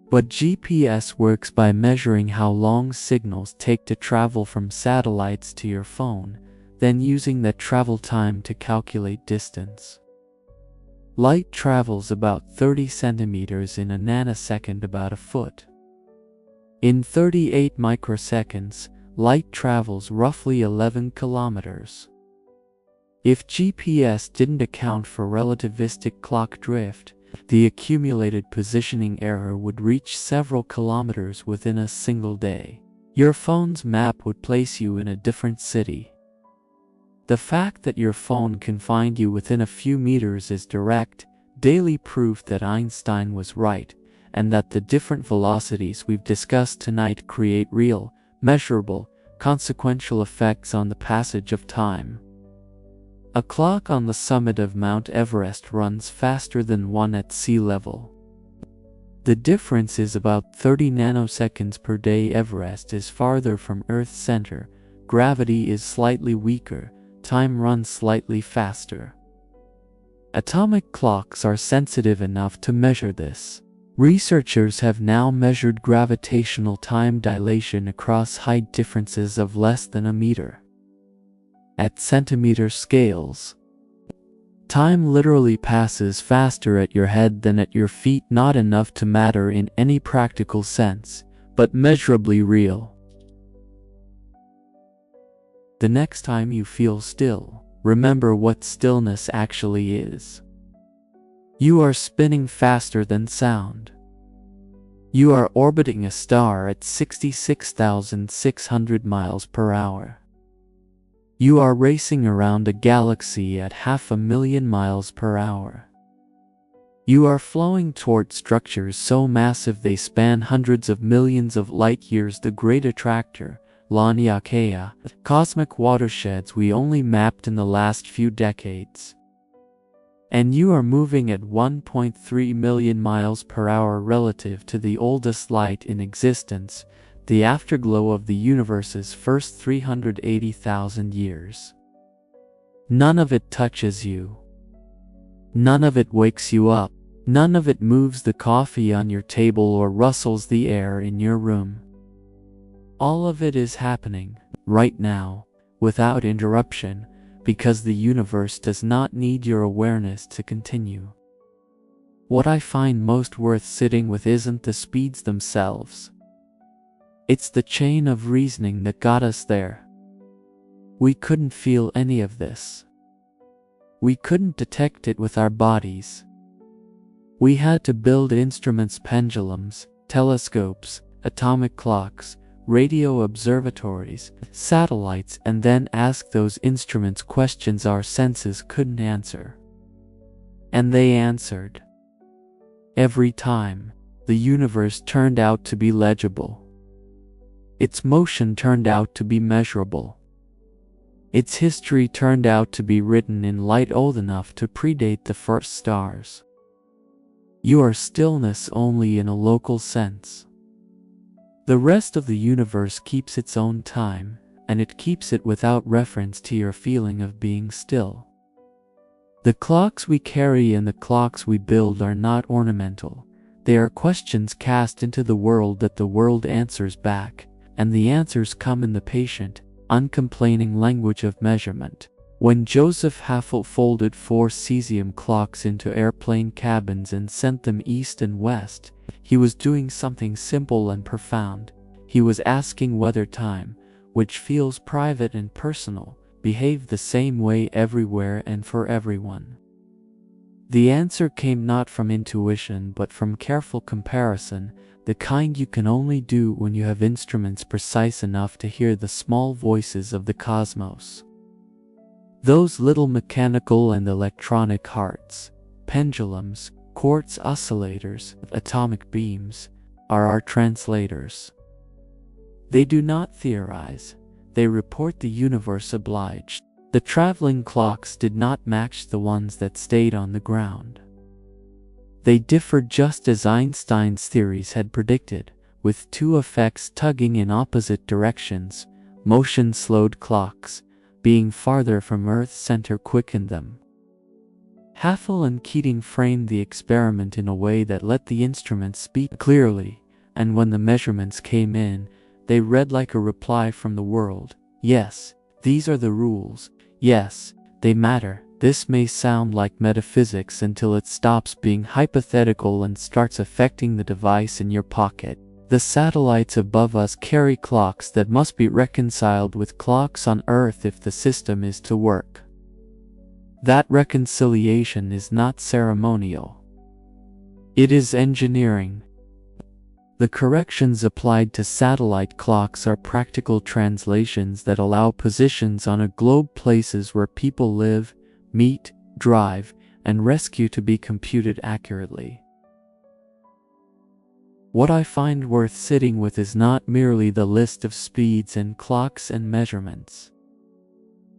But GPS works by measuring how long signals take to travel from satellites to your phone, then using that travel time to calculate distance. Light travels about 30 centimeters in a nanosecond, about a foot. In 38 microseconds, light travels roughly 11 kilometers. If GPS didn't account for relativistic clock drift, the accumulated positioning error would reach several kilometers within a single day. Your phone's map would place you in a different city. The fact that your phone can find you within a few meters is direct, daily proof that Einstein was right, and that the different velocities we've discussed tonight create real, measurable, consequential effects on the passage of time. A clock on the summit of Mount Everest runs faster than one at sea level. The difference is about 30 nanoseconds per day. Everest is farther from Earth's center, gravity is slightly weaker, time runs slightly faster. Atomic clocks are sensitive enough to measure this. Researchers have now measured gravitational time dilation across height differences of less than a meter. At centimeter scales, time literally passes faster at your head than at your feet, not enough to matter in any practical sense, but measurably real. The next time you feel still, remember what stillness actually is. You are spinning faster than sound. You are orbiting a star at 66,600 miles per hour. You are racing around a galaxy at 500,000 miles per hour. You are flowing toward structures so massive they span hundreds of millions of light years. The Great Attractor, Laniakea, cosmic watersheds we only mapped in the last few decades. And you are moving at 1.3 million miles per hour relative to the oldest light in existence, the afterglow of the universe's first 380,000 years. None of it touches you. None of it wakes you up. None of it moves the coffee on your table or rustles the air in your room. All of it is happening, right now, without interruption, because the universe does not need your awareness to continue. What I find most worth sitting with isn't the speeds themselves. It's the chain of reasoning that got us there. We couldn't feel any of this. We couldn't detect it with our bodies. We had to build instruments, pendulums, telescopes, atomic clocks, radio observatories, satellites, and then ask those instruments questions our senses couldn't answer. And they answered. Every time, the universe turned out to be legible. Its motion turned out to be measurable. Its history turned out to be written in light old enough to predate the first stars. You are stillness only in a local sense. The rest of the universe keeps its own time, and it keeps it without reference to your feeling of being still. The clocks we carry and the clocks we build are not ornamental. They are questions cast into the world that the world answers back, and the answers come in the patient, uncomplaining language of measurement. When Joseph Haffel folded 4 cesium clocks into airplane cabins and sent them east and west, he was doing something simple and profound. He was asking whether time, which feels private and personal, behaved the same way everywhere and for everyone. The answer came not from intuition but from careful comparison, the kind you can only do when you have instruments precise enough to hear the small voices of the cosmos. Those little mechanical and electronic hearts, pendulums, quartz oscillators, atomic beams, are our translators. They do not theorize, they report the universe obliged. The traveling clocks did not match the ones that stayed on the ground. They differed just as Einstein's theories had predicted, with 2 effects tugging in opposite directions. Motion-slowed clocks, being farther from Earth's center, quickened them. Haffel and Keating framed the experiment in a way that let the instruments speak clearly, and when the measurements came in, they read like a reply from the world. Yes, these are the rules. Yes, they matter. This may sound like metaphysics until it stops being hypothetical and starts affecting the device in your pocket. The satellites above us carry clocks that must be reconciled with clocks on Earth if the system is to work. That reconciliation is not ceremonial. It is engineering. The corrections applied to satellite clocks are practical translations that allow positions on a globe, places where people live, meet, drive, and rescue, to be computed accurately. What I find worth sitting with is not merely the list of speeds and clocks and measurements.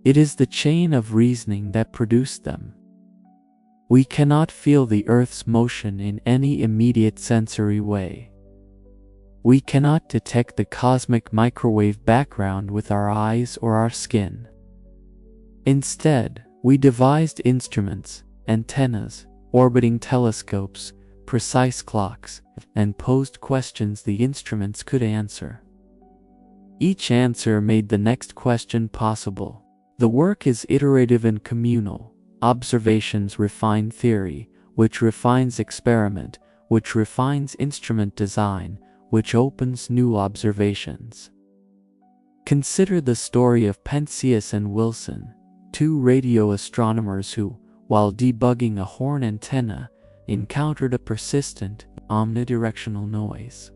It is the chain of reasoning that produced them. We cannot feel the Earth's motion in any immediate sensory way. We cannot detect the cosmic microwave background with our eyes or our skin. Instead, we devised instruments, antennas, orbiting telescopes, precise clocks, and posed questions the instruments could answer. Each answer made the next question possible. The work is iterative and communal. Observations refine theory, which refines experiment, which refines instrument design, which opens new observations. Consider the story of Penzias and Wilson, 2 radio astronomers who, while debugging a horn antenna, encountered a persistent, omnidirectional noise.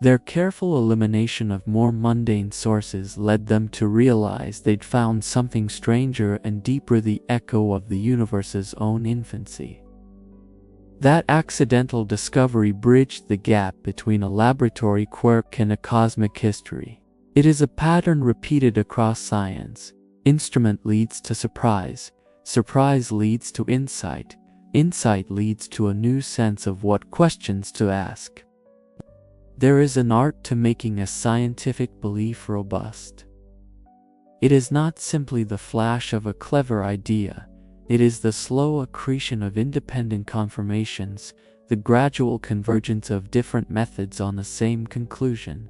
Their careful elimination of more mundane sources led them to realize they'd found something stranger and deeper, the echo of the universe's own infancy. That accidental discovery bridged the gap between a laboratory quirk and a cosmic history. It is a pattern repeated across science. Instrument leads to surprise, surprise leads to insight, insight leads to a new sense of what questions to ask. There is an art to making a scientific belief robust. It is not simply the flash of a clever idea. It is the slow accretion of independent confirmations, the gradual convergence of different methods on the same conclusion.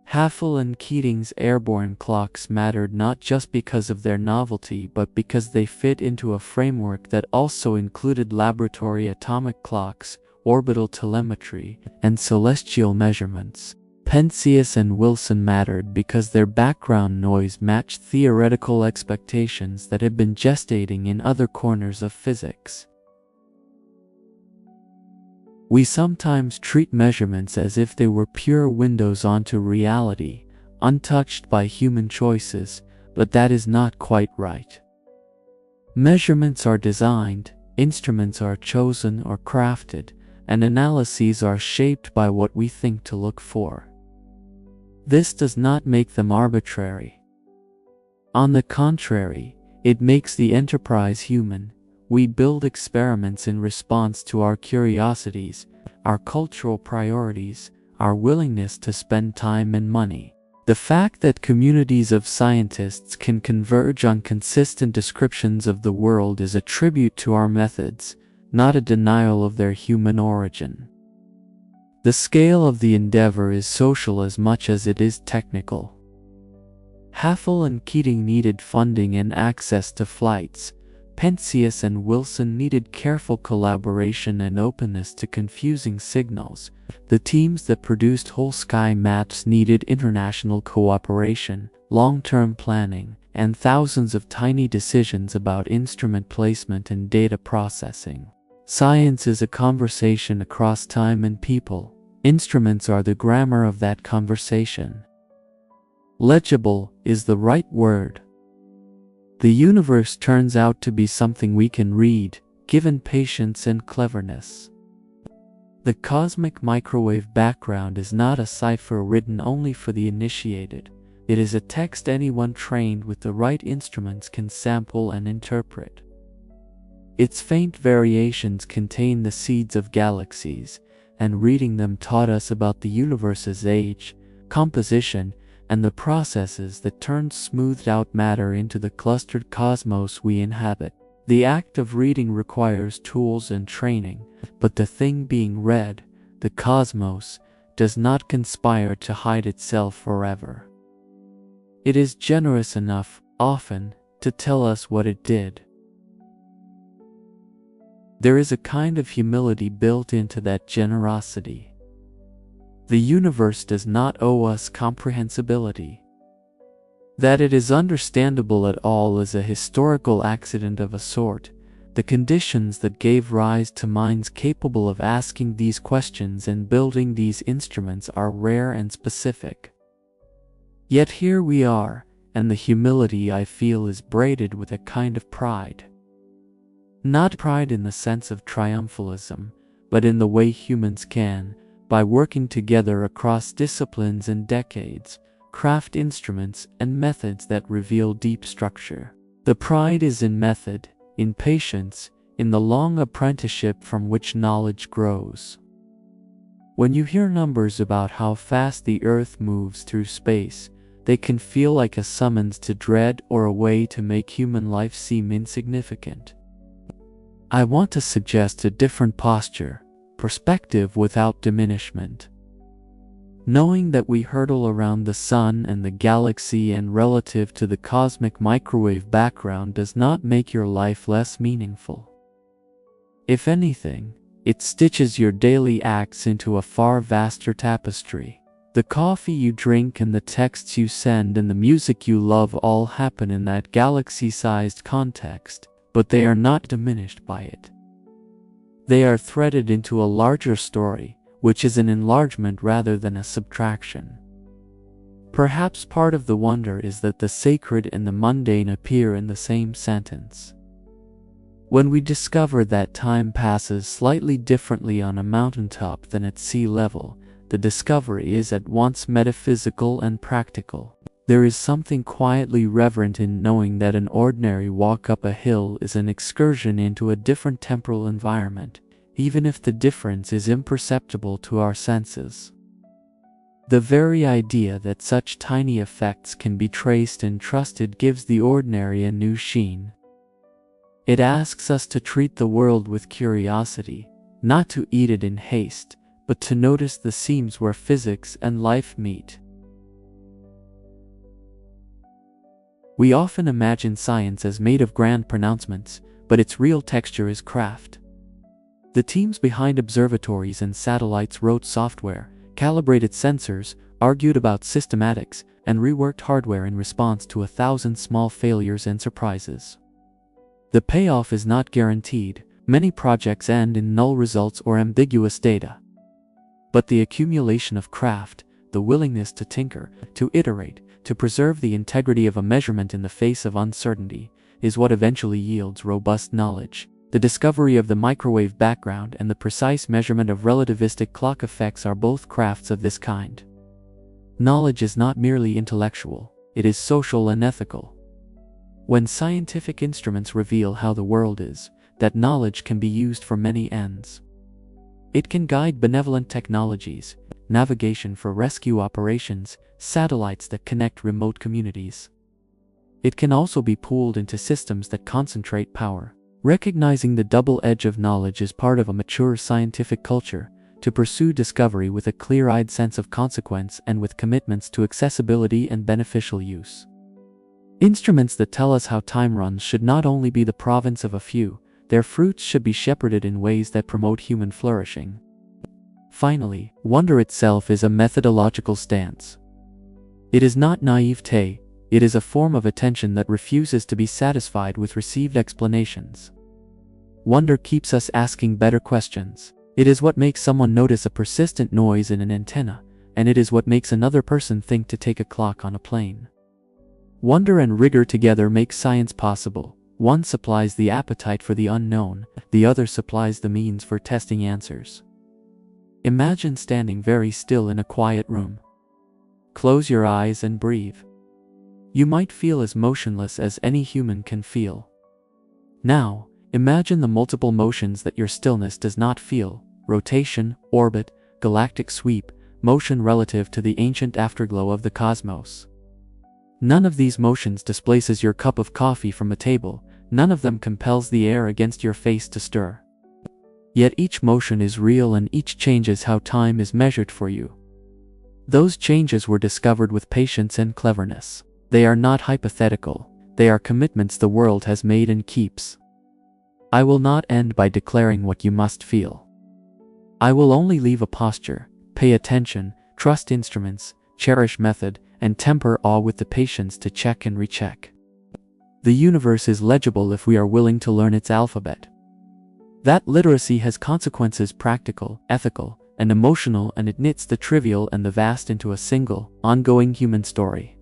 Haffel and Keating's airborne clocks mattered not just because of their novelty but because they fit into a framework that also included laboratory atomic clocks, orbital telemetry, and celestial measurements. Penzias and Wilson mattered because their background noise matched theoretical expectations that had been gestating in other corners of physics. We sometimes treat measurements as if they were pure windows onto reality, untouched by human choices, but that is not quite right. Measurements are designed, Instruments are chosen or crafted, and analyses are shaped by what we think to look for. This does not make them arbitrary. On the contrary, it makes the enterprise human. We build experiments in response to our curiosities, our cultural priorities, our willingness to spend time and money. The fact that communities of scientists can converge on consistent descriptions of the world is a tribute to our methods, not a denial of their human origin. The scale of the endeavor is social as much as it is technical. Haffel and Keating needed funding and access to flights. Penzias and Wilson needed careful collaboration and openness to confusing signals. The teams that produced whole sky maps needed international cooperation, long-term planning, and thousands of tiny decisions about instrument placement and data processing. Science is a conversation across time and people. Instruments are the grammar of that conversation. Legible is the right word. The universe turns out to be something we can read, given patience and cleverness. The cosmic microwave background is not a cipher written only for the initiated. It is a text anyone trained with the right instruments can sample and interpret. Its faint variations contain the seeds of galaxies, and reading them taught us about the universe's age, composition, and the processes that turn smoothed-out matter into the clustered cosmos we inhabit. The act of reading requires tools and training, but the thing being read, the cosmos, does not conspire to hide itself forever. It is generous enough, often, to tell us what it did. There is a kind of humility built into that generosity. The universe does not owe us comprehensibility. That it is understandable at all is a historical accident of a sort. The conditions that gave rise to minds capable of asking these questions and building these instruments are rare and specific. Yet here we are, and the humility I feel is braided with a kind of pride. Not pride in the sense of triumphalism, but in the way humans can, by working together across disciplines and decades, craft instruments and methods that reveal deep structure. The pride is in method, in patience, in the long apprenticeship from which knowledge grows. When you hear numbers about how fast the Earth moves through space, they can feel like a summons to dread or a way to make human life seem insignificant. I want to suggest a different posture. Perspective without diminishment. Knowing that we hurtle around the sun and the galaxy and relative to the cosmic microwave background does not make your life less meaningful. If anything, it stitches your daily acts into a far vaster tapestry. The coffee you drink and the texts you send and the music you love all happen in that galaxy-sized context, but they are not diminished by it. They are threaded into a larger story, which is an enlargement rather than a subtraction. Perhaps part of the wonder is that the sacred and the mundane appear in the same sentence. When we discover that time passes slightly differently on a mountaintop than at sea level, the discovery is at once metaphysical and practical. There is something quietly reverent in knowing that an ordinary walk up a hill is an excursion into a different temporal environment, even if the difference is imperceptible to our senses. The very idea that such tiny effects can be traced and trusted gives the ordinary a new sheen. It asks us to treat the world with curiosity, not to eat it in haste, but to notice the seams where physics and life meet. We often imagine science as made of grand pronouncements, but its real texture is craft. The teams behind observatories and satellites wrote software, calibrated sensors, argued about systematics, and reworked hardware in response to 1,000 small failures and surprises. The payoff is not guaranteed. Many projects end in null results or ambiguous data. But the accumulation of craft, the willingness to tinker, to iterate, to preserve the integrity of a measurement in the face of uncertainty, is what eventually yields robust knowledge. The discovery of the microwave background and the precise measurement of relativistic clock effects are both crafts of this kind. Knowledge is not merely intellectual, it is social and ethical. When scientific instruments reveal how the world is, that knowledge can be used for many ends. It can guide benevolent technologies, navigation for rescue operations, satellites that connect remote communities. It can also be pooled into systems that concentrate power. Recognizing the double edge of knowledge is part of a mature scientific culture, to pursue discovery with a clear-eyed sense of consequence and with commitments to accessibility and beneficial use. Instruments that tell us how time runs should not only be the province of a few, their fruits should be shepherded in ways that promote human flourishing. Finally, wonder itself is a methodological stance. It is not naivete, it is a form of attention that refuses to be satisfied with received explanations. Wonder keeps us asking better questions. It is what makes someone notice a persistent noise in an antenna, and it is what makes another person think to take a clock on a plane. Wonder and rigor together make science possible. One supplies the appetite for the unknown, the other supplies the means for testing answers. Imagine standing very still in a quiet room. Close your eyes and breathe. You might feel as motionless as any human can feel. Now, imagine the multiple motions that your stillness does not feel: rotation, orbit, galactic sweep, motion relative to the ancient afterglow of the cosmos. None of these motions displaces your cup of coffee from a table, none of them compels the air against your face to stir. Yet each motion is real and each changes how time is measured for you. Those changes were discovered with patience and cleverness. They are not hypothetical, they are commitments the world has made and keeps. I will not end by declaring what you must feel. I will only leave a posture: pay attention, trust instruments, cherish method, and temper awe with the patience to check and recheck. The universe is legible if we are willing to learn its alphabet. That literacy has consequences: practical, ethical, and emotional, and it knits the trivial and the vast into a single, ongoing human story.